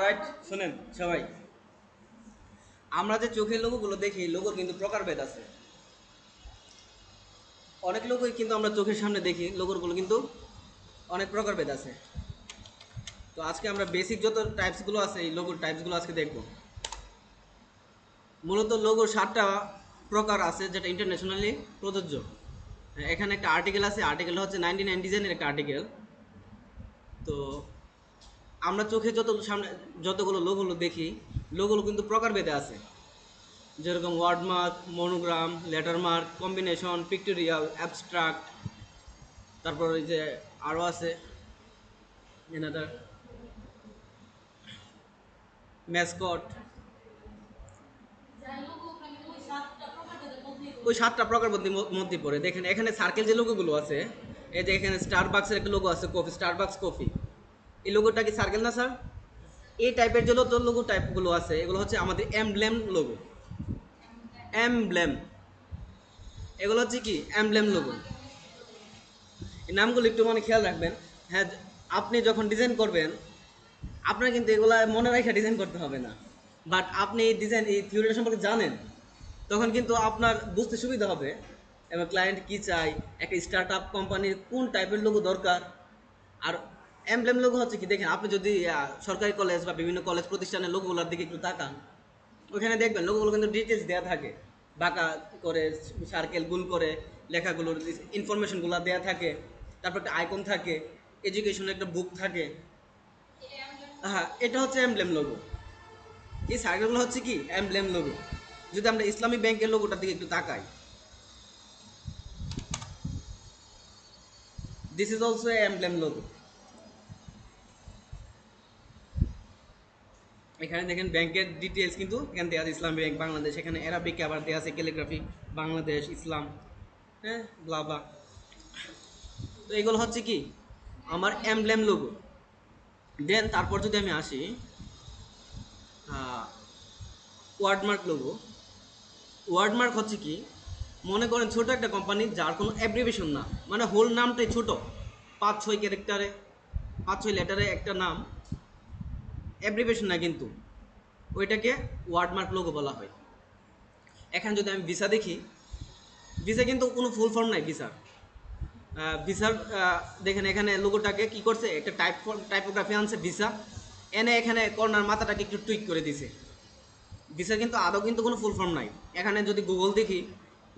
Alright, শুনেন সবাই, আমরা যে চোখের লোগোগুলো দেখি, লোগোর কিন্তু প্রকারভেদ আছে। অনেক লোগোই কিন্তু আমরা চোখের সামনে দেখি, লোগোগুলো কিন্তু অনেক প্রকারভেদ আছে। তো আজকে আমরা বেসিক যত টাইপসগুলো আছে, এই লোগোর টাইপসগুলো আজকে দেখব। মূলত লোগোর 7টা প্রকার আছে, যেটা ইন্টারন্যাশনালি প্রযোজ্য। এখানে একটা আর্টিকেল আছে, আর্টিকেল হচ্ছে 99 ডিজাইনের একটা আর্টিকেল। তো আমরা চোখে যতগুলো লোগোগুলো দেখি, লোগোগুলো কিন্তু প্রকারভেদে আছে। যেরকম ওয়ার্ডমার্ক, মনোগ্রাম, লেটারমার্ক, কম্বিনেশন, পিক্টোরিয়াল, অ্যাবস্ট্রাক্ট, তারপর ওই যে আরও আছে এনাদার ম্যাসকট। ওই 7টা প্রকার মধ্যে পড়ে। দেখেন এখানে সার্কেল যে লোগোগুলো আছে, এই যে এখানে স্টারবাক্সের একটা লোগো আছে, কফি, স্টারবাক্স কফি। এই লোগোটা কি সার্কেল না স্যার? এই টাইপের যে লোগো টাইপগুলো আছে, এগুলো হচ্ছে আমাদের এমব্লেম লোগো। এমব্লেম, এগুলো হচ্ছে কি এমব্লেম লোগো। এই নামগুলো একটু মনে খেয়াল রাখবেন। হ্যাঁ, আপনি যখন ডিজাইন করবেন, আপনার কিন্তু এগুলা মনে রেখে ডিজাইন করতে হবে না। বাট আপনি এই ডিজাইন, এই থিওরিটা সম্পর্কে জানেন, তখন কিন্তু আপনার বুঝতে সুবিধা হবে এবং ক্লায়েন্ট কি চায়, একটা স্টার্ট আপ কোম্পানির কোন টাইপের লোগো দরকার। আর এমব্লেম লোগো হচ্ছে কি, দেখেন আপনি যদি সরকারি কলেজ বা বিভিন্ন কলেজ প্রতিষ্ঠানের লোগোগুলোর দিকে একটু তাকান, ওখানে দেখবেন লোগোগুলো কিন্তু ডিটেলস দেওয়া থাকে, বাঁকা করে, সার্কেল গোল করে, লেখাগুলোর ইনফরমেশনগুলো দেওয়া থাকে। তারপর একটা আইকন থাকে, এডুকেশনের একটা বুক থাকে। হ্যাঁ, এটা হচ্ছে এমব্লেম লোগো। এই সার্কেলগুলো হচ্ছে কি এমব্লেম লোগো। যদি আমরা ইসলামী ব্যাংকের লোগোটার দিকে একটু তাকাই, this is also emblem logo. এখানে দেখেন ব্যাংকের ডিটেলস কিন্তু এখানে দেওয়া আছে, ইসলামী ব্যাংক বাংলাদেশ, এখানে অ্যারাবিকে আবার দেওয়া আছে ক্যালিগ্রাফি, বাংলাদেশ ইসলাম, হ্যাঁ, ব্লাবা। তো এগুলো হচ্ছে কি আমার এমব্লেম লোগো। দেন তারপর যদি আমি আসি ওয়ার্ডমার্ক লোগো। ওয়ার্ডমার্ক হচ্ছে কি, মনে করেন ছোট একটা কোম্পানি যার কোনো অ্যাব্রিভিয়েশন না, মানে হোল নামটাই ছোট, 5-6 ক্যারেক্টারে, 5-6 লেটারে একটা নাম, অ্যাব্রিভিয়েশন না কিন্তু, ওইটাকে ওয়ার্ডমার্ক লোগো বলা হয়। এখানে যদি আমি ভিসা দেখি, ভিসা কিন্তু কোনো ফুল ফর্ম নাই ভিসার। ভিসার দেখেন এখানে লোগোটাকে কি করছে, একটা টাইপোগ্রাফি আনছে ভিসা, এনে এখানে কর্নার মাথাটাকে একটু টুইক করে দিছে। ভিসা কিন্তু আদৌ কিন্তু কোনো ফুল ফর্ম নাই। এখানে যদি গুগল দেখি,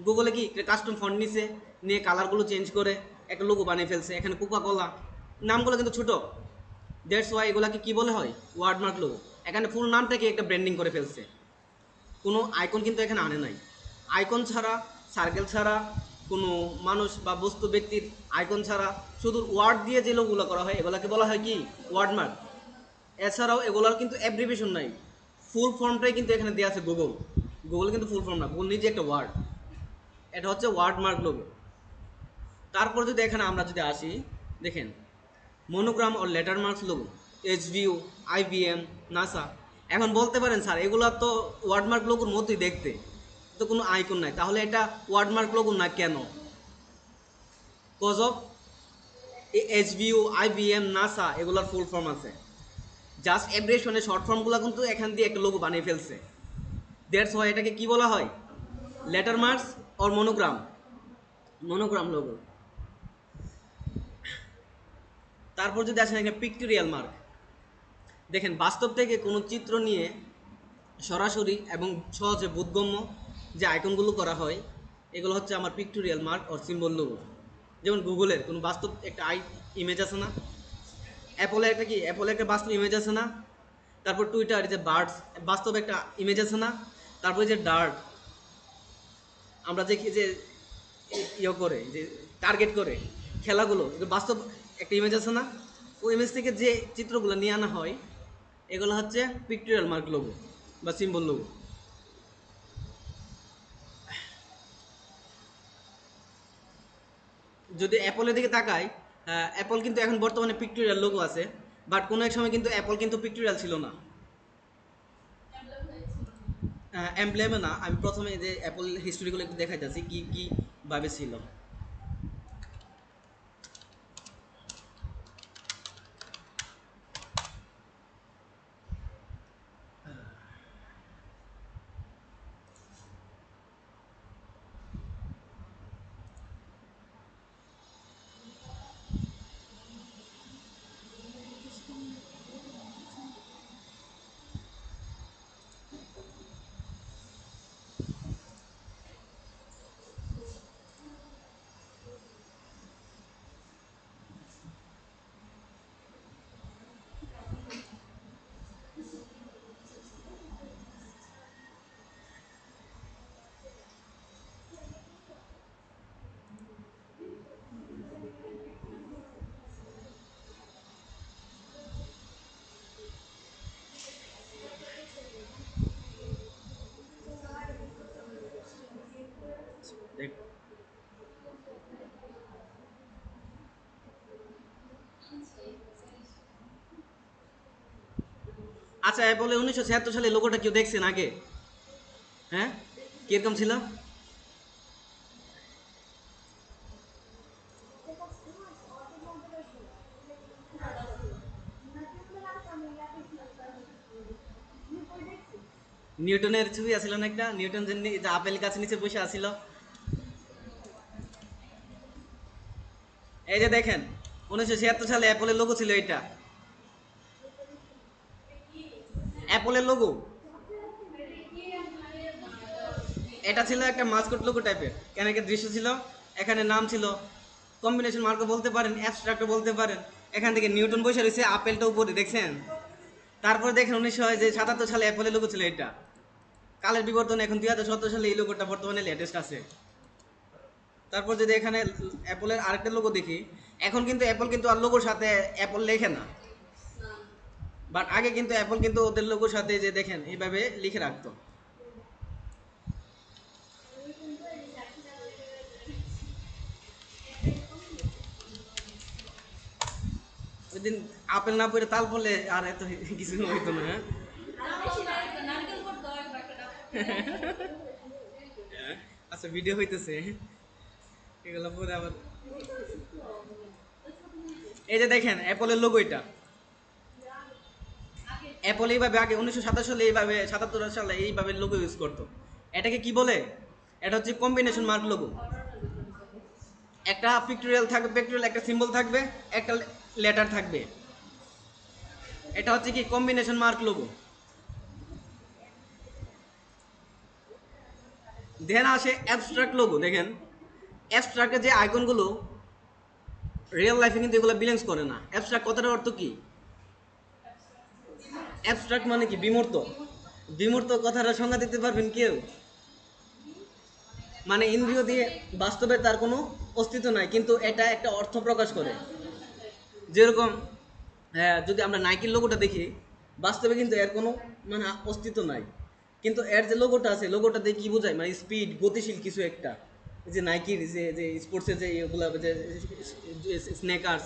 গুগলে কি কাস্টম ফন্ট নিছে, নিয়ে কালারগুলো চেঞ্জ করে একটা লোগো বানিয়ে ফেলছে। এখানে কোকা কোলা, নামগুলো কিন্তু ছোটো, দ্যাটস ওয়াই এগুলাকে কী বলে হয়, ওয়ার্ডমার্ক লোগো। এখানে ফুল নামটাকে একটা ব্র্যান্ডিং করে ফেলছে, কোনো আইকন কিন্তু এখানে আনে নাই। আইকন ছাড়া, সার্কেল ছাড়া, কোনো মানুষ বা বস্তু ব্যক্তির আইকন ছাড়া, শুধু ওয়ার্ড দিয়ে যে লোকগুলো করা হয়, এগুলোকে বলা হয় কি ওয়ার্ডমার্ক। এছাড়াও এগুলোর কিন্তু অ্যাব্রিভিয়েশন নাই, ফুল ফর্মটাই কিন্তু এখানে দেওয়া আছে গুগল। গুগল কিন্তু ফুল ফর্ম না, গুগল নিজে একটা ওয়ার্ড। এটা হচ্ছে ওয়ার্ডমার্ক লোগো। তারপর যদি এখানে আমরা যদি আসি, দেখেন মনোগ্রাম ও লেটার মার্কস লোগো, এইচভিউ, আইবিএম, নাসা। এখন বলতে পারেন স্যার এগুলো তো ওয়ার্ডমার্ক লোগোর মতোই দেখতে, তো কোনো আইকন নাই, তাহলে এটা ওয়ার্ডমার্ক লোগো না কেন? কজ অফ এইচভিউ, আইবিএম, নাসা এগুলোর ফুল ফর্ম আছে, জাস্ট অ্যাব্রিভিয়েশনের শর্ট ফর্মগুলো কিন্তু এখান দিয়ে একটা লোগো বানিয়ে ফেলছে। দ্যাটস ওয়াই এটাকে কি বলা হয়, letter marks or monogram, monogram logo. তারপর যদি আসেন এখানে পিক্টোরিয়াল মার্ক, দেখেন বাস্তব থেকে কোনো চিত্র নিয়ে সরাসরি এবং সহজে বোধগম্য যে আইকনগুলো করা হয়, এগুলো হচ্ছে আমার pictorial mark or symbol logo. যেমন গুগলের কোনো বাস্তব একটা ইমেজ আছে না, অ্যাপলের একটা কি, অ্যাপলের একটা বাস্তব ইমেজ আছে না, তারপর টুইটার যে বার্ডস, বাস্তব একটা ইমেজ আছে না, তারপরে যে ডার্ট, আমরা দেখি যে ইয়ে করে, যে টার্গেট করে খেলাগুলো, বাস্তব একটা ইমেজ আছে না, ওই ইমেজ থেকে যে চিত্রগুলো নিয়ে আনা হয়, এগুলো হচ্ছে পিক্টোরিয়াল মার্ক লোগো বা সিম্বল লোগো। যদি অ্যাপলের দিকে তাকাই, অ্যাপল কিন্তু এখন বর্তমানে পিক্টোরিয়াল লোগো আছে, বাট কোনো এক সময় কিন্তু অ্যাপল কিন্তু পিক্টোরিয়াল ছিল না, এমব্লেমে না। আমি প্রথমে যে অ্যাপল হিস্টোরিগুলো একটু দেখাইতেছি কি কি ভাবে ছিল। আচ্ছা, অ্যাপলে 1976 সালে লোগোটা কেউ দেখছেন আগে? হ্যাঁ, কিরকম ছিল? নিউটনের ছবি আছিল না একটা, নিউটন যে আপেল গাছ নিচে বসে আছিল। এই যে দেখেন, 1976 সালে অ্যাপলের লোগো ছিল এটা। অ্যাপলের লোগো এটা ছিল একটা মাস্কট লোগো টাইপের। কেন একটা দৃশ্য ছিল, এখানে নাম ছিল, কম্বিনেশন মার্কও বলতে পারেন, অ্যাবস্ট্রাক্টও বলতে পারেন। এখান থেকে নিউটন বসে রয়েছে, আপেলটা উপরে দেখছেন। তারপর দেখেন 1977 সালে অ্যাপলের লোগো ছিল এটা। কালের বিবর্তনে এখন 2017 সালে এই লোগোটা বর্তমানে লেটেস্ট আছে। তারপর যদি এখানে অ্যাপলের আরেকটা লোগো দেখি, এখন কিন্তু অ্যাপল কিন্তু আর লোগোর সাথে অ্যাপল লেখে না। বাট আগে কিন্তু অ্যাপল কিন্তু ওদের লোগোর সাথে যে দেখেন এইভাবে লিখে রাখতো। ওই দিন আপেল না পড়ে তাল পড়লে আর এত কিছু হইতো না। হ্যাঁ, আচ্ছা, ভিডিও হইতেছে, এগুলো পরে আবার। এই যে দেখেন অ্যাপলের লোগো এটা। অ্যাপল এইভাবে আগে 1927 সালে এইভাবে 77 সালে এইভাবে লোগো ইউজ করতো। এটাকে কি বলে? এটা হচ্ছে কম্বিনেশন মার্ক লোগো। একটা পিক্টোরিয়াল থাকবে, পিক্টোরিয়াল একটা সিম্বল থাকবে, একটা লেটার থাকবে। এটা হচ্ছে কি কম্বিনেশন মার্ক লোগো। দেন আসে অ্যাবস্ট্রাক্ট লোগো। দেখেন অ্যাবস্ট্রাক্টের যে আইকনগুলো রিয়েল লাইফে কিন্তু এগুলো বিলংস করে না। অ্যাবস্ট্রাক্ট কথাটার অর্থ কি? অ্যাবস্ট্রাক্ট মানে কি? বিমূর্ত। বিমূর্ত কথাটা সংজ্ঞা দিতে পারবেন কেউ? মানে ইন্দ্রিয় দিয়ে বাস্তবে তার কোনো অস্তিত্ব নাই, কিন্তু এটা একটা অর্থ প্রকাশ করে। যেরকম হ্যাঁ, যদি আমরা নাইকির লোগোটা দেখি, বাস্তবে কিন্তু এর কোনো মানে অস্তিত্ব নাই, কিন্তু এর যে লোগোটা আছে, লোগোটা দিয়ে কি বোঝায়? মানে স্পিড, গতিশীল কিছু একটা। এই যে নাইকির যে যে স্পোর্টসের যে এগুলো, যে স্নেকার্স,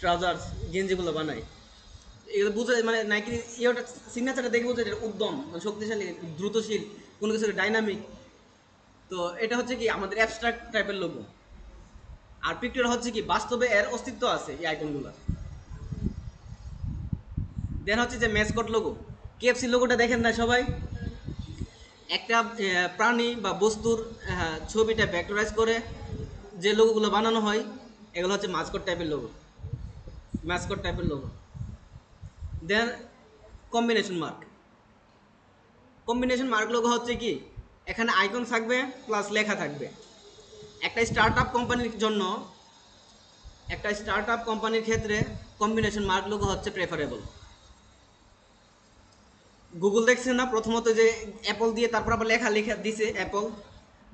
ট্রাউজার্স, গেঞ্জিগুলো বানায়, এগুলো বোঝায় মানে নাইকির ইয়েটা, সিগনেচারটা দেখে বোঝায় এটা উদ্যম, মানে শক্তিশালী, দ্রুতশীল, কোনো কিছু ডাইনামিক। তো এটা হচ্ছে কি আমাদের অ্যাবস্ট্রাক্ট টাইপের লোগো। আর পিকচার হচ্ছে কি বাস্তবে এর অস্তিত্ব আছে এই আইকনগুলো। দেন হচ্ছে যে ম্যাসকট লোগো। কেএফসি লোগোটা দেখেন না সবাই? একটা প্রাণী বা বস্তুর ছবিটা ভেক্টরাইজ করে যে লোগোগুলো বানানো হয়, এগুলো হচ্ছে মাস্কট টাইপের লোগো, ম্যাসকট টাইপের logo. Then combination mark. Combination mark logo হচ্ছে কি এখানে আইকন থাকবে প্লাস লেখা থাকবে। একটা স্টার্ট আপ কোম্পানির জন্য, একটা স্টার্ট আপ কোম্পানির ক্ষেত্রে কম্বিনেশন মার্ক লোগো হচ্ছে প্রেফারেবল। গুগল দেখছেন না প্রথমত যে অ্যাপল দিয়ে তারপর আবার লেখা লেখা দিছে অ্যাপল,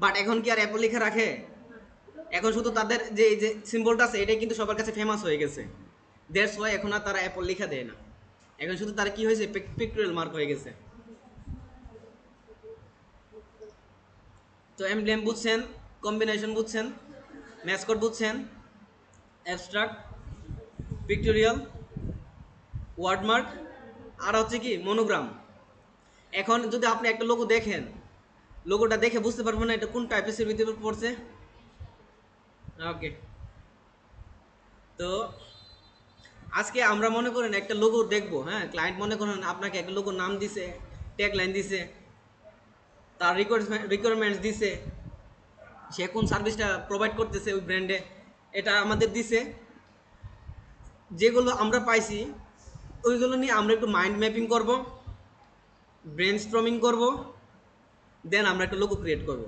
বাট এখন কি আর অ্যাপল লিখে রাখে? এখন শুধু তাদের যে এই যে সিম্বলটা আছে এটাই কিন্তু সবার কাছে ফেমাস হয়ে গেছে। দ্যাটস ওয়াই এখন আর তারা অ্যাপল লেখা দেয় না। এখন শুধু তারা কি হয়েছে, পিক্টোরিয়াল মার্ক হয়ে গেছে। তো এমব্লেম বুঝছেন, কম্বিনেশন বুঝছেন, ম্যাসকট বুঝছেন, অ্যাবস্ট্রাক্ট, পিক্টোরিয়াল, ওয়ার্ডমার্ক, আর হচ্ছে কি মনোগ্রাম। এখন যদি আপনি একটা লোগো দেখেন, লোগোটা দেখে বুঝতে পারবেন না এটা কোন টাইপের ভিতরে পড়ছে। ওকে, তো আজকে আমরা মনে করেন একটা লোগো দেখবো। হ্যাঁ, ক্লায়েন্ট মনে করেন আপনাকে একটা লোগো নাম দিছে, ট্যাগ লাইন দিছে, তার রিকোয়ারমেন্টস দিছে, সে কোন সার্ভিসটা প্রোভাইড করতেছে ওই ব্র্যান্ডে, এটা আমাদের দিছে। যেগুলো আমরা পাইছি ওইগুলো নিয়ে আমরা একটু মাইন্ড ম্যাপিং করব, ব্রেন স্ট্রমিং করব, দেন আমরা একটা লোগো ক্রিয়েট করব।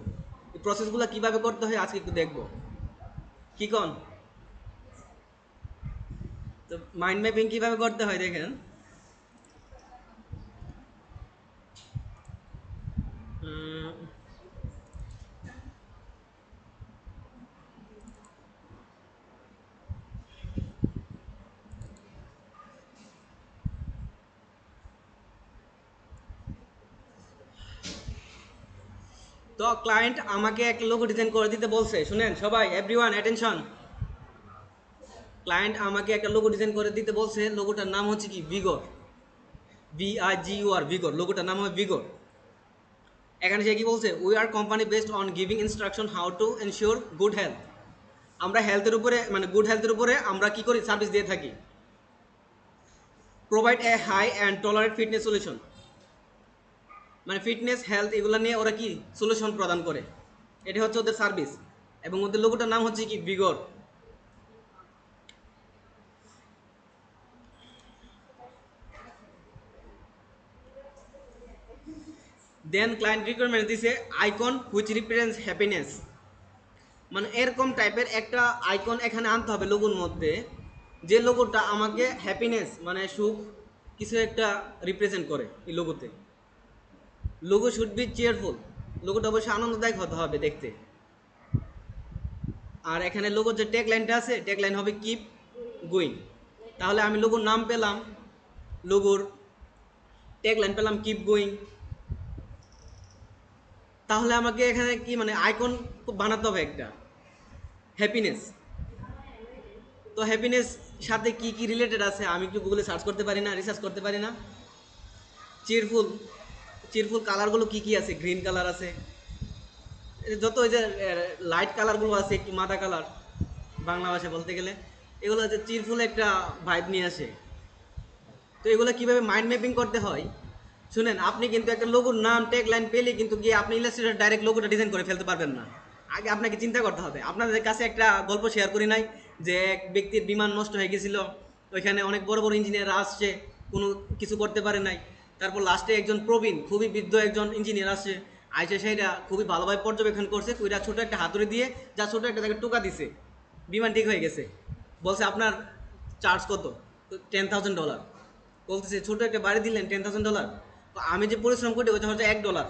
এই প্রসেসগুলো কীভাবে করতে হয় আজকে একটু দেখব। কি কন? তো মাইন্ড ম্যাপিং কীভাবে করতে হয় দেখেন। উম, তো ক্লায়েন্ট আমাকে একটা লোগো ডিজাইন করে দিতে বলছে, শুনেন সবাই, এভরিওয়ান অ্যাটেনশন। ক্লায়েন্ট আমাকে একটা লোগো ডিজাইন করে দিতে বলছে, লোগোটার নাম হচ্ছে কি ভিগর। VIGOR, ভিগর, লোগোটার নাম হবে ভিগর। এখানে সে কি বলছে, we are company based on giving instruction how to ensure good health. আমরা হেলথের উপরে মানে গুড হেলথের উপরে আমরা কি করি, সার্ভিস দিয়ে থাকি। Provide a high and tolerate fitness solution, মানে ফিটনেস হেলথ এগুলো নিয়ে ওরা কি সলিউশন প্রদান করে, এটা হচ্ছে ওদের সার্ভিস। এবং ওদের লোগোটার নাম হচ্ছে কি ভিগর। দেন ক্লায়েন্ট রিকোয়ারমেন্ট দিছে আইকন হুইচ রিপ্রেজেন্টস হ্যাপিনেস, মানে এরকম টাইপের একটা আইকন এখানে আনতে হবে লোগোর মধ্যে, যে লোগোটা আমাকে হ্যাপিনেস মানে সুখ কিছু একটা রিপ্রেজেন্ট করে এই লোগোতে। লোগো শুড বি চেয়ারফুল, লোগোটা অবশ্যই আনন্দদায়ক হতে হবে দেখতে। আর এখানে লোগোর যে ট্যাগ লাইনটা আছে, ট্যাগ লাইন হবে কিপ গোয়িং। তাহলে আমি লোগোর নাম পেলাম, লোগোর ট্যাগ লাইন পেলাম কিপ গোয়িং। তাহলে আমাকে এখানে কি মানে আইকন বানাতে হবে একটা হ্যাপিনেস। তো হ্যাপিনেস সাথে কি কি রিলেটেড আছে আমি একটু গুগলে সার্চ করতে পারি না, রিসার্চ করতে পারি না। চিরফুল, চিরফুল কালারগুলো কি কি আছে, গ্রিন কালার আছে, যত ওই যে লাইট কালারগুলো আছে একটু মাথা কালার বাংলা ভাষায় বলতে গেলে, এগুলো হচ্ছে চিরফুল একটা ভাইব নিয়ে আসে। তো এগুলো কিভাবে মাইন্ড ম্যাপিং করতে হয় শুনেন, আপনি কিন্তু একটা লোগোর নাম ট্যাগ লাইন পেলে কিন্তু গিয়ে আপনি ইলাস্ট্রেটর ডাইরেক্ট লোগোটা ডিজাইন করে ফেলতে পারবেন না। আগে আপনাকে চিন্তা করতে হবে। আপনাদের কাছে একটা গল্প শেয়ার করি নাই, যে এক ব্যক্তির বিমান নষ্ট হয়ে গেছিল, ওইখানে অনেক বড় বড় ইঞ্জিনিয়ার আসছে, কোনো কিছু করতে পারে নাই। তারপর লাস্টে একজন প্রবীণ খুবই বৃদ্ধ একজন ইঞ্জিনিয়ার আসছে, আইসে সেইটা খুবই ভালোভাবে পর্যবেক্ষণ করছে, ওইটা ছোটো একটা হাতুড়ি দিয়ে যা ছোটো একটা তাকে টোকা দিছে, বিমান ঠিক হয়ে গেছে। বলছে আপনার চার্জ কত, তো $10,000। বলতেছে ছোটো একটা বাড়ি দিলেন $10,000, আমি যে পরিশ্রম করি ওইটা হচ্ছে $1,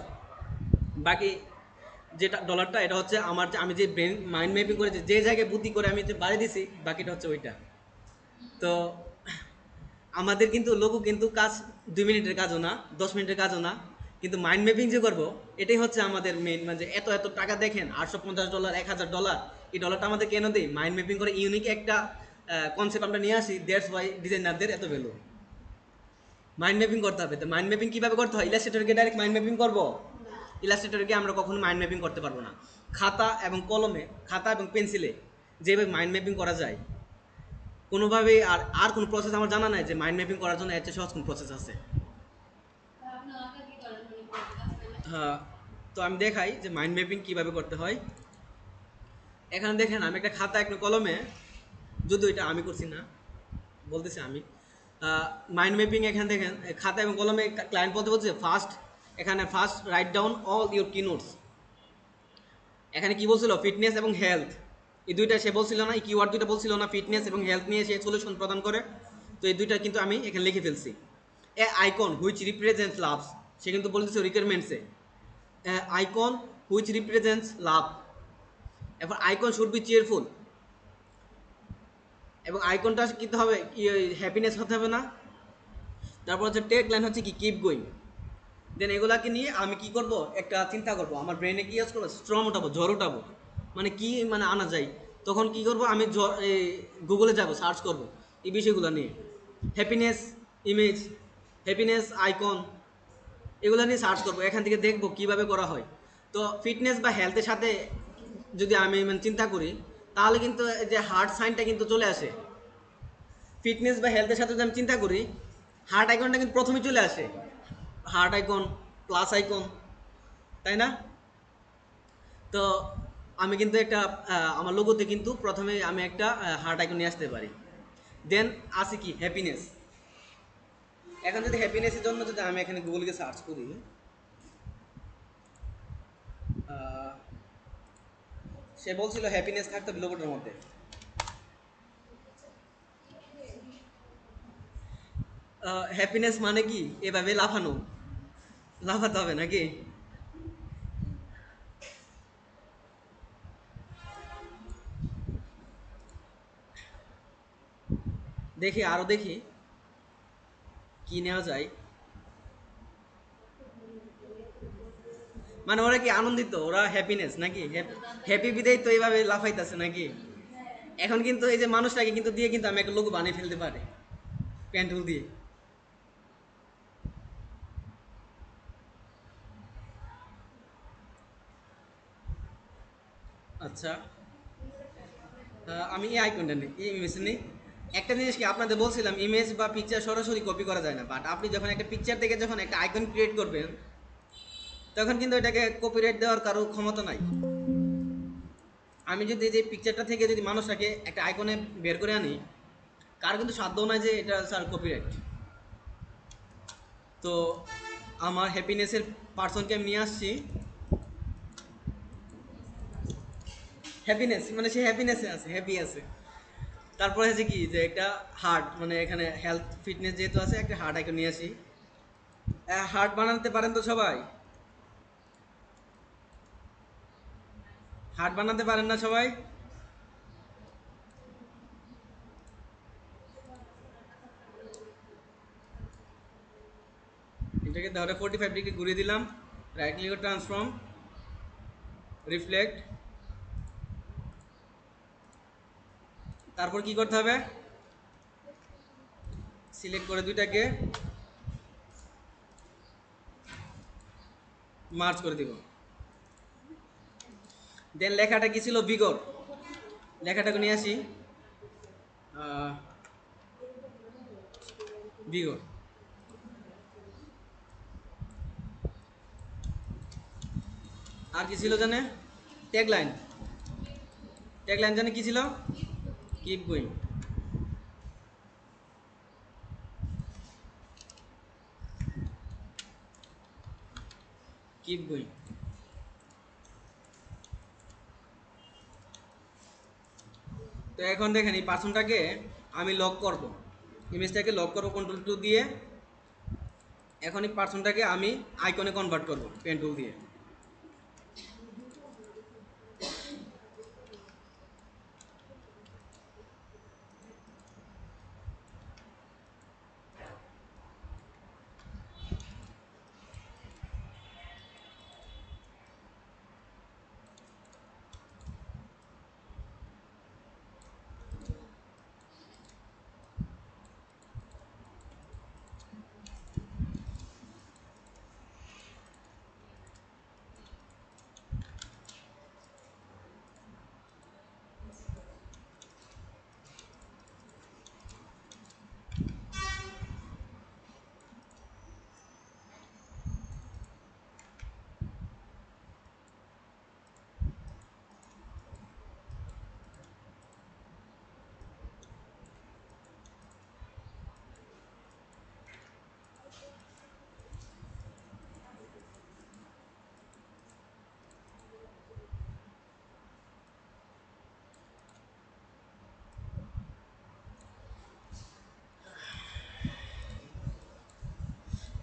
বাকি যেটা ডলারটা এটা হচ্ছে আমার আমি যে ব্রেন মাইন্ড ম্যাপিং করে যে জায়গায় বুদ্ধি করে আমি যে বাড়ি দিছি বাকিটা হচ্ছে ওইটা। তো আমাদের কিন্তু লোগো কিন্তু কাজ 2 মিনিটের কাজও না, 10 মিনিটের কাজও না, কিন্তু মাইন্ড ম্যাপিং যে করবো এটাই হচ্ছে আমাদের মেন। মানে এত এত টাকা দেখেন, $850, $1,000, এই ডলারটা আমাদের কেন দেয়, মাইন্ড ম্যাপিং করে ইউনিক একটা কনসেপ্ট আমরা নিয়ে আসি, দ্যাটস ওয়াই ডিজাইনারদের এত ভ্যালু। মাইন্ড ম্যাপিং করতে হবে। তো মাইন্ড ম্যাপিং কীভাবে করতে হয়, ইলাস্ট্রেটরকে ডাইরেক্ট মাইন্ড ম্যাপিং করবো, ইলাস্ট্রেটরকে আমরা কখনো মাইন্ড ম্যাপিং করতে পারবো না। খাতা এবং কলমে, খাতা এবং পেন্সিলে যেভাবে মাইন্ড ম্যাপিং করা যায় কোনোভাবেই আর আর কোনো প্রসেস আমার জানা নাই যে মাইন্ড ম্যাপিং করার জন্য এর চেয়ে সহজ কোনো প্রসেস আছে। হ্যাঁ, তো আমি দেখাই যে মাইন্ড ম্যাপিং কীভাবে করতে হয়। এখানে দেখেন আমি একটা খাতা একটা কলমে, যদিও এটা আমি করছি না, বলতেছি আমি মাইন্ড ম্যাপিং। এখানে দেখেন খাতা এবং কলমে ক্লায়েন্ট বলতে বলছে ফার্স্ট, এখানে first write down all your কি নোটস। এখানে কি বলছিল, ফিটনেস এবং হেলথ, এই দুইটা সে বলছিল না, এই কিওয়ার্ড দুইটা বলছিল না, ফিটনেস এবং হেলথ নিয়ে সে সলিউশন প্রদান করে। তো এই দুইটা কিন্তু আমি এখানে লিখে ফেলছি। এ আইকন হুইচ রিপ্রেজেন্টস লাভস, সে কিন্তু বলতেছে রিকোয়ারমেন্টসে আইকন হুইচ রিপ্রেজেন্টস লাভ। এরপর আইকন শুড বি চেয়ারফুল, এবং আইকনটা কিন্তু হবে হ্যাপিনেস হতে হবে না। তারপর হচ্ছে টেক লাইন হচ্ছে কি কিপ গোয়িং। দেন এগুলাকে নিয়ে আমি কি করব, একটা চিন্তা করব, আমার ব্রেনে কি ইউজ করবো, স্ট্রম উঠাবো, ঝড় উঠাবো, মানে কি মানে আনা যায়। তখন কি করব, আমি গুগলে যাব, সার্চ করব এই বিষয়গুলো নিয়ে, হ্যাপিনেস ইমেজ, হ্যাপিনেস আইকন, এগুলো নিয়ে সার্চ করব, এখান থেকে দেখব কিভাবে করা হয়। তো ফিটনেস বা হেলথের সাথে যদি আমি মানে চিন্তা করি, তাহলে কিন্তু যে হার্ট সাইনটা কিন্তু চলে আসে। ফিটনেস বা হেলথের সাথে যদি আমি চিন্তা করি, হার্ট আইকনটা কিন্তু প্রথমেই চলে আসে, হার্ট আইকন প্লাস আইকন, তাই না? তো আমি কিন্তু একটা আমার লোগোতে কিন্তু প্রথমে আমি একটা হার্ট আইকন নিয়ে আসতে পারি। দেন আছে কি হ্যাপিনেস। এখন যদি হ্যাপিনেসের জন্য যদি আমি এখানে গুগলকে সার্চ করি, সে বলছিল হ্যাপিনেস থাকতে হবে লোগোটার মধ্যে। হ্যাপিনেস মানে কি, এভাবে লাফানো, লাফাতে হবে নাকি? দেখি আরো দেখি কি নেওয়া যায়। মানে ওরা কি আনন্দিত, ওরা হ্যাপিনেস নাকি, হ্যাপি বিদায় তো এইভাবে লাফাইতেছে নাকি? এখন কিন্তু এই যে মানুষটাকে কিন্তু দিয়ে কিন্তু আমি একটা লোগো বানিয়ে ফেলতে পারি পেন্টুল দিয়ে। আচ্ছা, আমি এই আইকনটা নিই, এই ইমেজ নিই। একটা জিনিস কি আপনাদের বলছিলাম, ইমেজ বা পিকচার সরাসরি কপি করা যায় না, বাট আপনি যখন একটা পিকচার থেকে যখন একটা আইকন ক্রিয়েট করবেন, তখন কিন্তু এটাকে কপিরাইট দেওয়ার কারো ক্ষমতা নাই। আমি যদি এই যে পিকচারটা থেকে যদি মানুষটাকে একটা আইকনে বের করে আনি, কার কিন্তু সাধ্য নাই যে এটা স্যার কপিরাইট। তো আমার হ্যাপিনেসের পার্সনকে আমি নিয়ে আসছি। হ্যাপিনেস মানে সে হ্যাপিনেসে আছে, হ্যাপি আছে। তারপরে হচ্ছে কি যে একটা হার্ট, মানে এখানে হেলথ ফিটনেস যেহেতু আছে, একটা হার্ট আইকন নিয়ে আসি। হার্ট বানাতে পারেন তো সবাই? হার্ট বানাতে পারেন না সবাই? এটাকে ধরে 45 ডিগ্রি ঘুরিয়ে দিলাম, রাইট ক্লিক ট্রান্সফর্ম, রিফ্লেক্ট। তারপর কি করতে হবে? সিলেক্ট করে দুইটাকে মার্জ করে দিব। দেন লেখাটা কি ছিল? বিগর। লেখাটাকে নিয়ে আসি, বিগর। আর কি ছিল জানে? ট্যাগলাইন। ট্যাগলাইন জানে কি ছিল? Keep going. Keep going. তো এখন দেখেন এই পার্সনটাকে আমি লক করব, ইমেজটাকে লক করব কন্ট্রোল 2 দিয়ে। এখন এই পার্সনটাকে আমি আইকনে কনভার্ট করব পেন টুল দিয়ে।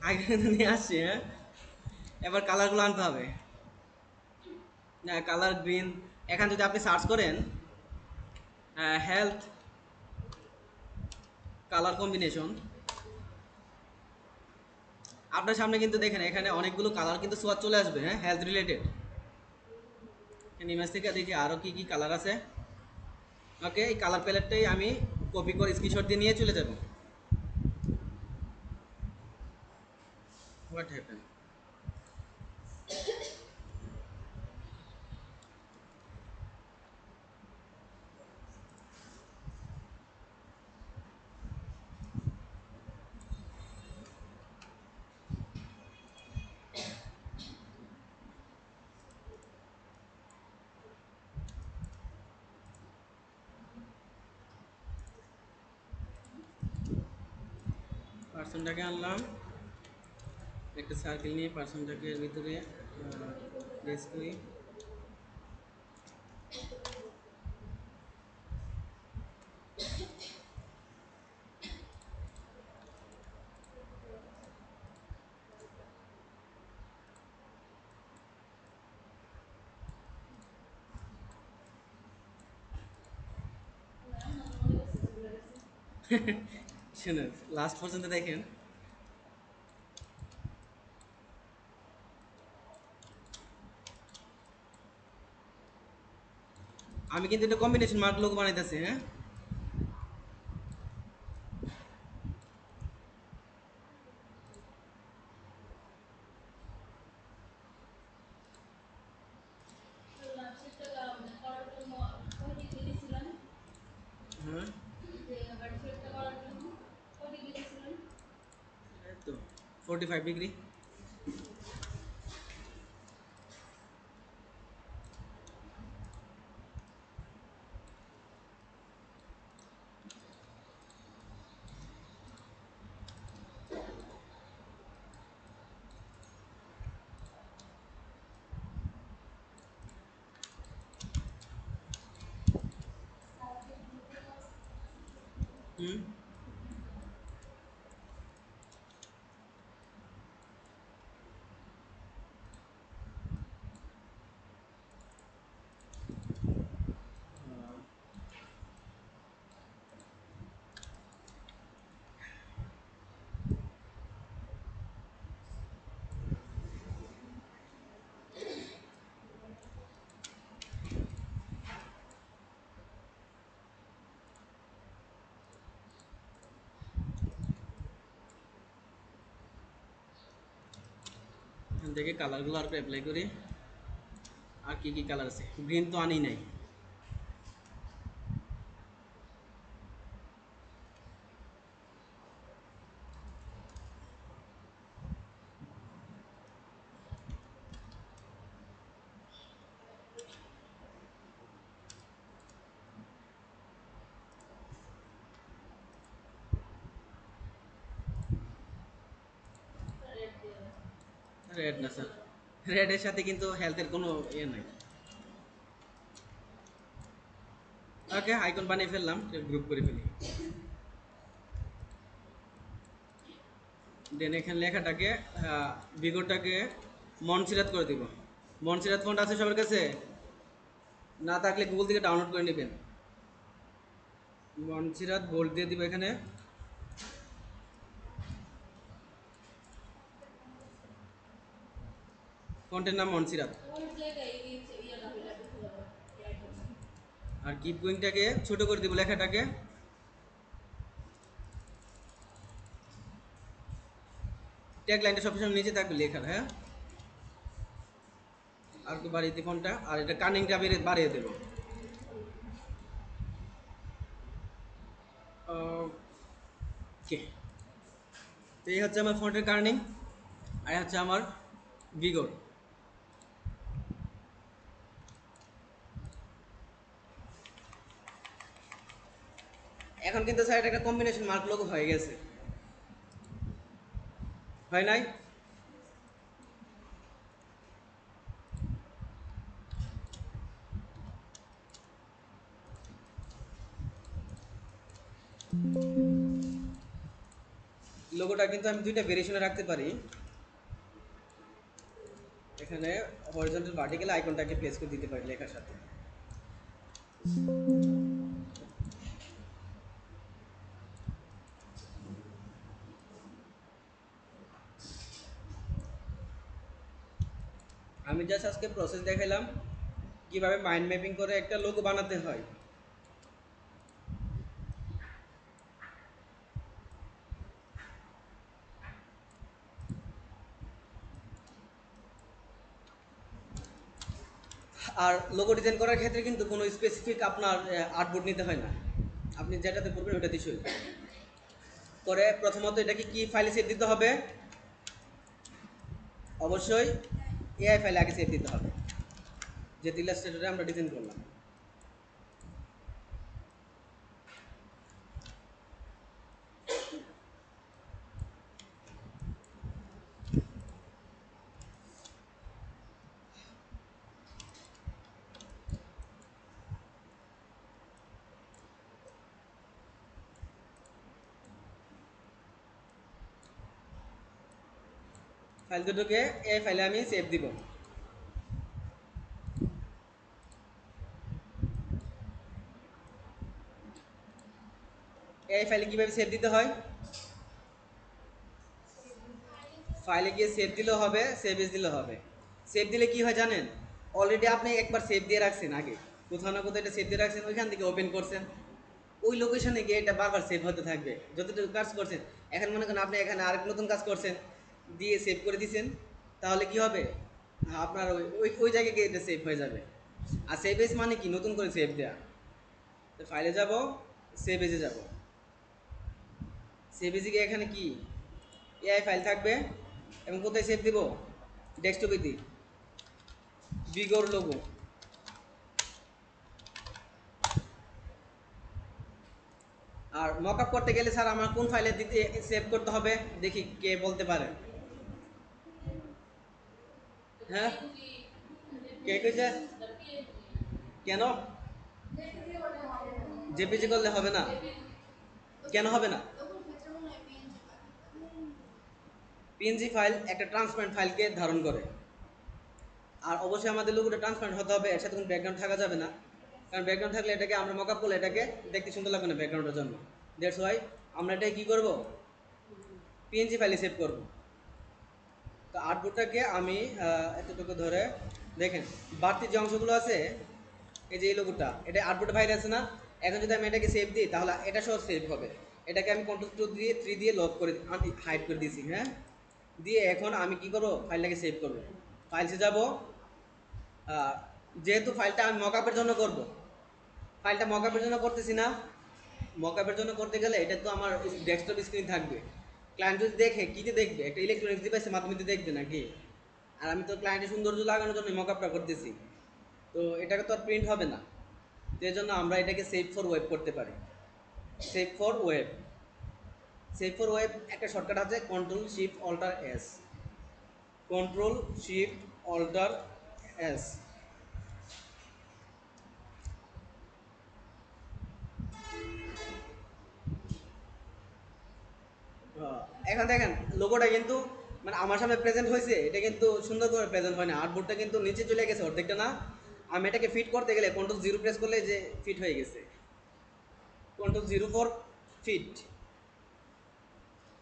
আইকনে তো নিয়ে আসছি, হ্যাঁ। এবার কালারগুলো আনতে হবে। না, কালার গ্রিন। এখন যদি আপনি সার্চ করেন হেলথ কালার কম্বিনেশন, আপনার সামনে কিন্তু দেখেন এখানে অনেকগুলো কালার কিন্তু সোয়াচ চলে আসবে, হ্যাঁ, হেলথ রিলেটেড। ইমেজ থেকে দেখি আরও কি কি কালার আছে। ওকে, এই কালার প্যালেটটাই আমি কপি করে স্ক্রিনশট দিয়ে নিয়ে চলে যাব। What happen? পার্সনটাকে আনলাম, একটা সার্কেল নিয়ে পার্সনটাকে এর ভিতরে প্লেস করি। শুনুন, লাস্ট পর্যন্ত দেখেন। আমি কিন্তু এটা কম্বিনেশন মার্ক লোগো বানাইতেছি, হ্যাঁ। 45 ডিগ্রি। হুম। এখান থেকে কালারগুলো আর অ্যাপ্লাই করি। আর কি কি কালার আছে? গ্রিন তো আনি নাই। রেড না স্যার, রেডের সাথে কিন্তু হেলথের কোনো ইয়ে নাই। ওকে, আইকন বানিয়ে ফেললাম, গ্রুপ করে ফেলি। দেন এখানে লেখাটাকে বিগরটাকে মনসিরাত করে দিব। মনসিরাত ফন্ট আছে সবার কাছে? না থাকলে গুগল থেকে ডাউনলোড করে নেবেন। মনসিরাত বোল্ড দিয়ে দিব এখানে। ফন্টের নাম মনসিরাত। আর কিপ গোয়িংটাকে ছোট করে দিব লেখাটাকে। ট্যাগ লাইনটা সবসময় নিচে থাকবে লেখার, হ্যাঁ। আর একটু বাড়িয়ে দিই ফোনটা, আর এটা কার্নিংটা বাড়িয়ে দেবো। ওকে, তো এই হচ্ছে আমার ফন্টের কার্নিং, আর হচ্ছে আমার ভিগর। এখন কিন্তু স্যার এটা একটা কম্বিনেশন মার্ক লোগো হয়ে গেছে, হয় নাই? লোগোটা কিন্তু আমি দুইটা ভেরিয়েশনে রাখতে পারি। এখানে হরিজন্টাল ভার্টিক্যাল আইকনটাকে প্লেস করে দিতে পারি লেখার সাথে। আমি জাস্ট আজকে প্রসেস দেখাইলাম কিভাবে মাইন্ড ম্যাপিং করে একটা লোগো বানাতে হয়। আর লোগো ডিজাইন করার ক্ষেত্রে কিন্তু কোনো স্পেসিফিক আপনার আর্টবোর্ড নিতে হয় না, আপনি যেটাতে করবেন ওটাতেই চলবে। করে প্রথমত এটাকে কি ফাইলে সেভ দিতে হবে? অবশ্যই এআই ফাইলে আগে সেভ দিতে হবে, যে ইলাস্ট্রেটরে আমরা ডিজাইন করলাম। ফাইল দুটোকে এই ফাইলে আমি সেভ দিব। এই ফাইলে কিভাবে সেভ দিতে হয়? ফাইলে গিয়ে সেভ দিলেও হবে, সেভ এজ দিলেও হবে। সেভ দিলে কি হয় জানেন? অলরেডি আপনি একবার সেভ দিয়ে রাখছেন, আগে কোথাও না কোথাও এটা সেভ দিয়ে রাখছেন, ওইখান থেকে ওপেন করছেন, ওই লোকেশনে গিয়ে এটা বারবার সেভ হতে থাকবে যতটুকু কাজ করছেন। এখন মনে করেন আপনি এখানে আরেক নতুন কাজ করছেন, দিয়ে সেভ করে দিয়েছেন, তাহলে কি হবে? আপনার ওই ওই ওই জায়গায় গিয়ে এটা সেভ হয়ে যাবে। আর সেভ এজ মানে কি? নতুন করে সেভ দেওয়া। তো ফাইলে যাব, সেভ এজে যাব। সেভ এজে গিয়ে এখানে কি এআই ফাইল থাকবে এবং কোথায় সেভ দিব, ডেস্কটপে দিই বিগর লোগো। আর মকআপ করতে গেলে স্যার আমার কোন ফাইলে দিতে সেভ করতে হবে, দেখি কে বলতে পারে। হ্যাঁ, কে কইছে? কেন জেপিজি করলে হবে না? কেন হবে না? পিএনজি ফাইল একটা ট্রান্সপারেন্ট ফাইলকে ধারণ করে। আর অবশ্যই আমাদের লোগোটা ট্রান্সপারেন্ট হতে হবে, এর সাথে কোনো ব্যাকগ্রাউন্ড থাকা যাবে না। কারণ ব্যাকগ্রাউন্ড থাকলে এটাকে আমরা মকআপ করলে এটাকে দেখতে সুন্দর লাগবে না ব্যাকগ্রাউন্ডের জন্য। দ্যাটস ওয়াই আমরা এটাকে কী করবো, পিএনজি ফাইলে সেভ করবো। তো আউটপুটটাকে আমি এতটুকু ধরে দেখেন, বাড়তি যে অংশগুলো আছে, এই যে এই লোগোটা, এটা আউটপুটে ফাইল আছে না। এখন যদি আমি এটাকে সেভ দিই তাহলে এটা সহ সেভ হবে। এটাকে আমি কন্ট্রোল 3 দিয়ে লক করে হাইড করে দিয়েছি। হ্যাঁ, দিয়ে এখন আমি কি করবো, ফাইলটাকে সেভ করবো। ফাইলসে যাব, যেহেতু ফাইলটা আমি মকআপের জন্য করব, ফাইলটা মকআপের জন্য করতেছি না। মকআপের জন্য করতে গেলে এটা তো আমার ডেস্কটপ স্ক্রিন থাকবে। ক্লায়েন্ট যদি দেখে কীতে দেখবে, একটা ইলেকট্রনিক্স ডিভাইসের মাধ্যমে তো দেখবে নাকি। আর আমি তো ক্লায়েন্টের সৌন্দর্য লাগানোর জন্য মকআপটা করতেছি, তো এটাকে তো আর প্রিন্ট হবে না। তো এই জন্য আমরা এটাকে সেভ ফর ওয়েব করতে পারি। Save for web, save for web একটা শর্টকাট আছে, control shift alt S. Control shift alt S. এখন দেখেন লোগোটা কিন্তু মানে আমার সামনে প্রেজেন্ট হয়েছে, এটা কিন্তু সুন্দর করে প্রেজেন্ট হয় না। আর্টবোর্ডটা কিন্তু নিচে চলে গেছে অর্ধেকটা না। আমি এটাকে ফিট করতে গেলে কন্ট্রোল 0 প্রেস করলে যে ফিট হয়ে গেছে, কন্ট্রোল 0 ফর ফিট।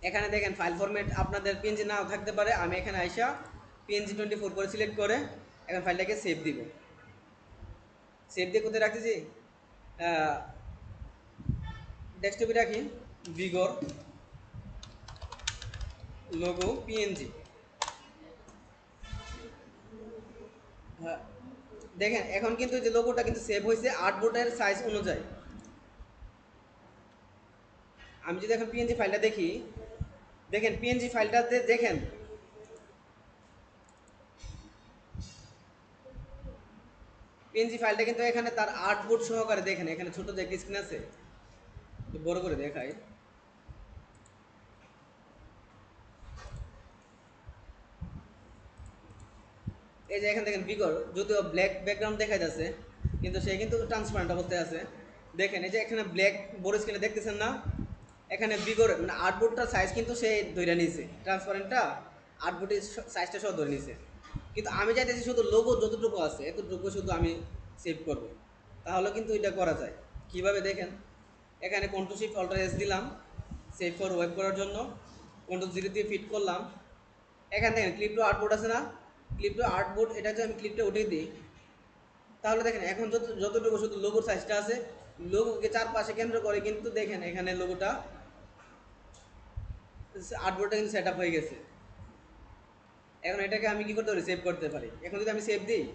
এখানে দেখেন ফাইল ফরম্যাট আপনাদের পিএনজি নাও থাকতে পারে। আমি এখানে আইসা PNG24 করে সিলেক্ট করে এখন ফাইলটাকে সেভ দিব। সেভ দিয়ে কোথায় রাখতেছি, ডেস্কটপে রাখি, বিগর লোগো পিএনজি। হ্যাঁ, দেখেন এখন কিন্তু যে লোগোটা কিন্তু সেভ হয়েছে আর্টবোর্ডের সাইজ অনুযায়ী। আমি যদি এখন পিএনজি ফাইলটা দেখি, দেখেন পিএনজি ফাইলটাতে দেখেন পিএনজি ফাইলটা কিন্তু এখানে তার আর্টবোর্ড সহকারে দেখেন, এখানে ছোট যে একটা স্ক্রিন আছে, বড় করে দেখাই। এই যে এখানে দেখেন বিগর, যদিও ব্ল্যাক ব্যাকগ্রাউন্ড দেখা যাচ্ছে কিন্তু সে কিন্তু ট্রান্সপারেন্ট অবস্থায় আছে। দেখেন এই যে এখানে ব্ল্যাক বড় স্ক্রিনে দেখতেছেন না, এখানে বিগর মানে আর্টবোর্ডটার সাইজ কিন্তু সে ধরে নিয়েছে, ট্রান্সপারেন্টটা আর্টবোর্ডের সাইজটা সহ ধরে নিয়েছে। কিন্তু আমি চাইতেছি শুধু লোগো যতটুকু আছে এতটুকু শুধু আমি সেভ করব, তাহলে কিন্তু এটা করা যায়। কিভাবে দেখেন, এখানে কন্ট্রোল শিফট অল্টার এস দিলাম সেভ ফর ওয়েব করার জন্য, কন্ট্রোল 0 দিয়ে ফিট করলাম। এখানে দেখেন ক্লিপ টু আর্টবোর্ড আছে না, ক্লিপ টু আর্টবোর্ড, এটা যদি আমি ক্লিপটা উঠিয়ে দিই তাহলে দেখেন এখন যতটুকু শুধু লোগোর সাইজটা আছে, লোগোকে চারপাশে কেন্দ্র করে কিন্তু দেখেন এখানে লোগোটা আর্টবোর্ডটা কিন্তু সেট আপ হয়ে গেছে। এখন এটাকে আমি কি করতে পারি, সেভ করতে পারি। এখন যদি আমি সেভ দিই,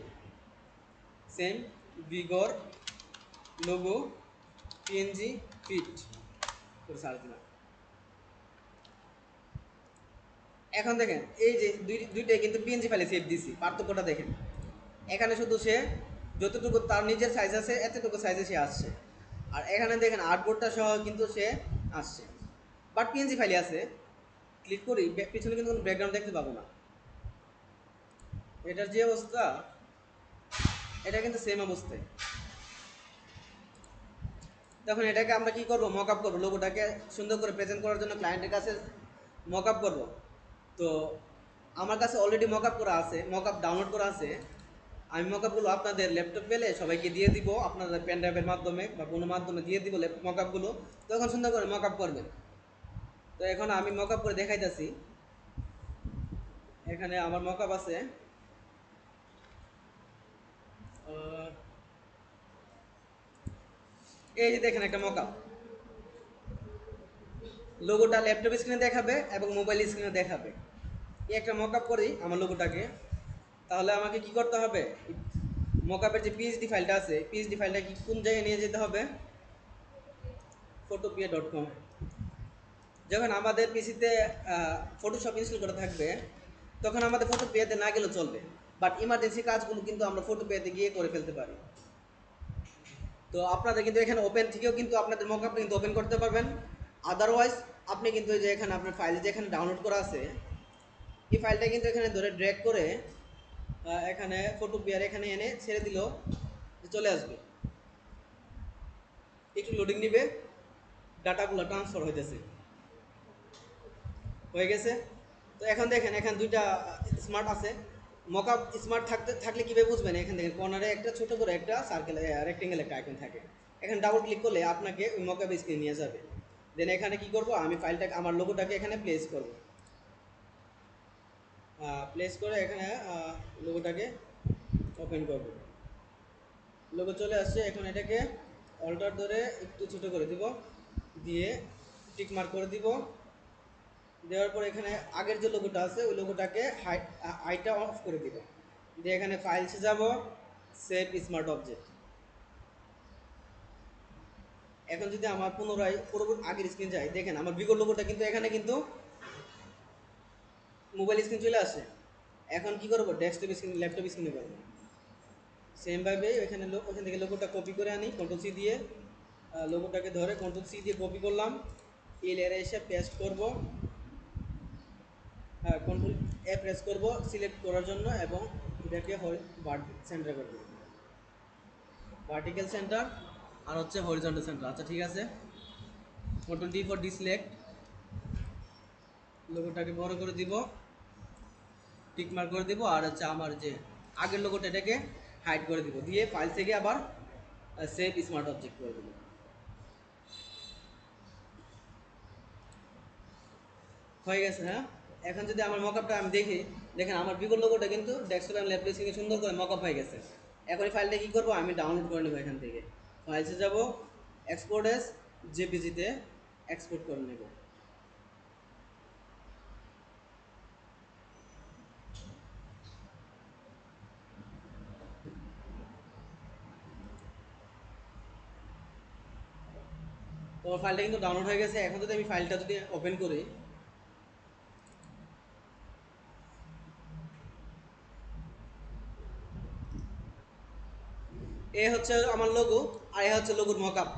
সেম বিগর লোগো পিএনজি ফিট করে সার্চ দিলাম। এখন দেখেন এই যে দুইটাই কিন্তু পিএনজি ফাইলে সেভ দিছি, পার্থক্যটা দেখেন। এখানে শুধু সে যতটুকু তার নিজের সাইজ আছে এতটুকু সাইজে সে আসছে, আর এখানে দেখেন আর্টবোর্ডটা সহ কিন্তু সে আসছে, বাট পিএনজি ফাইলে আছে। ক্লিক করি, পিছনে কিন্তু কোনো ব্যাকগ্রাউন্ড দেখতে পাবো না। এটার যে অবস্থা, এটা কিন্তু সেম অবস্থায়। তখন এটাকে আমরা কি করব, মক আপ করবো, লোগোটাকে সুন্দর করে প্রেজেন্ট করার জন্য ক্লায়েন্টের কাছে মক আপ করবো। তো আমার কাছে অলরেডি মক আপ করা আছে, মক আপ ডাউনলোড করা আছে। আমি মক আপগুলো আপনাদের ল্যাপটপ পেলে সবাইকে দিয়ে দিব, আপনাদের পেন ড্রাইভের মাধ্যমে বা কোনো মাধ্যমে দিয়ে দিব মক আপগুলো, তখন সুন্দর করে মক আপ করবেন। তো এখন আমি মক আপ করে দেখাইতেছি। এখানে আমার মক আপ আছে, এই যে দেখেন একটা মক আপ, লোগোটা ল্যাপটপ স্ক্রিনে দেখাবে এবং মোবাইল স্ক্রিনে দেখাবে। এই একটা মক আপ করি আমার লোগোটাকে, তাহলে আমাকে কি করতে হবে, মকআপের যে পিএইচডি ফাইলটা আছে, পিএইচডি ফাইলটা কি কোন জায়গায় নিয়ে যেতে হবে, photopia.com যখন আমাদের পিসিতে ফটোশপ ইনস্টল করা থাকবে তখন আমাদের ফটো পেতে না গেলেও চলবে, বাট ইমার্জেন্সি কাজগুলো কিন্তু আমরা ফটো পেতে গিয়ে করে ফেলতে পারি। তো আপনাদের কিন্তু এখানে ওপেন থেকেও কিন্তু আপনাদের মকআপটা কিন্তু ওপেন করতে পারবেন। আদারওয়াইজ আপনি কিন্তু এই যে এখানে আপনার ফাইল যেখানে ডাউনলোড করা আছে এই ফাইলটা কিন্তু এখানে ধরে ড্র্যাগ করে এখানে ফটো পেয়ার এখানে এনে ছেড়ে দিল চলে আসবে। একটু লোডিং নিবে, ডাটাগুলো ট্রান্সফার হইতেছে, হয়ে গেছে। তো এখন দেখেন এখানে দুইটা স্মার্ট আছে। মকআপ স্মার্ট থাকলে কীভাবে বুঝবেন, এখান থেকে কর্নারে একটা ছোট করে একটা সার্কেল রেক্টেঙ্গেল একটা আইকন থাকে, এখানে ডাবল ক্লিক করলে আপনাকে ওই মকআপ স্ক্রিন নিয়ে যাবে। দেন এখানে কি করব, আমি ফাইলটাকে আমার লোগোটাকে এখানে প্লেস করব, প্লেস করে এখানে লোগোটাকে ওপেন করব। লোগো চলে আসছে, এখন এটাকে অল্টার ধরে একটু ছোটো করে দিব, দিয়ে টিক মার্ক করে দিব। দেওয়ার পর এখানে আগের যে লোগোটা আছে ওই লোগোটাকে হাইটটা অফ করে দিব, দিয়ে এখানে ফাইলসে যাব, সেভ স্মার্ট অবজেক্ট। এখন যদি আমার পুনরায় পরবর্তী আগের স্ক্রিন যাই, দেখেন আমার বিগত লোগোটা কিন্তু এখানে কিন্তু মোবাইল স্ক্রিন চলে আসে। এখন কি করবো, ডেস্কটপ স্ক্রিন ল্যাপটপ স্ক্রিনে করবো সেমভাবে এখানে ওখান থেকে লোগোটা কপি করে আনি কন্ট্রোল সি দিয়ে, লোগোটাকে ধরে কন্ট্রোল সি দিয়ে কপি করলাম, এই লেয়ারে এসে পেস্ট করব, কন্ট্রোল এ প্রেস করব সিলেক্ট করার জন্য এবং এটাকে সেন্টার করব, ভার্টিক্যাল সেন্টার আর হচ্ছে হরিজন্টাল সেন্টার। আচ্ছা ঠিক আছে, কন্ট্রোল ডি ফর ডিসিলেক্ট, লোগোটাকে বড় করে দিব, টিক মার্ক করে দিব, আর হচ্ছে আমার যে আগের লোগোটা এটাকে হাইড করে দিব, দিয়ে ফাইল থেকে আবার সেভ স্মার্ট অবজেক্ট করে দিব। হয়ে গেছে। হ্যাঁ, এখন যদি আমার মকআপটা আমি দেখি, দেখেন আমার বিগত লোগোটা কিন্তু ডেস্কটপ এবং ল্যাপটপ স্ক্রিনে সুন্দর করে মকআপ হয়ে গেছে। এখন এই ফাইলটা কী করবো, আমি ডাউনলোড করে নেবো, এখান থেকে ফাইলসে যাব, এক্সপোর্ট এস জেপিজিতে এক্সপোর্ট করে নেব। তো ফাইলটা কিন্তু ডাউনলোড হয়ে গেছে। এখন যদি আমি ফাইলটা যদি ওপেন করি, এ হচ্ছে আমার লোগো আর এ হচ্ছে লোগোর মকআপ।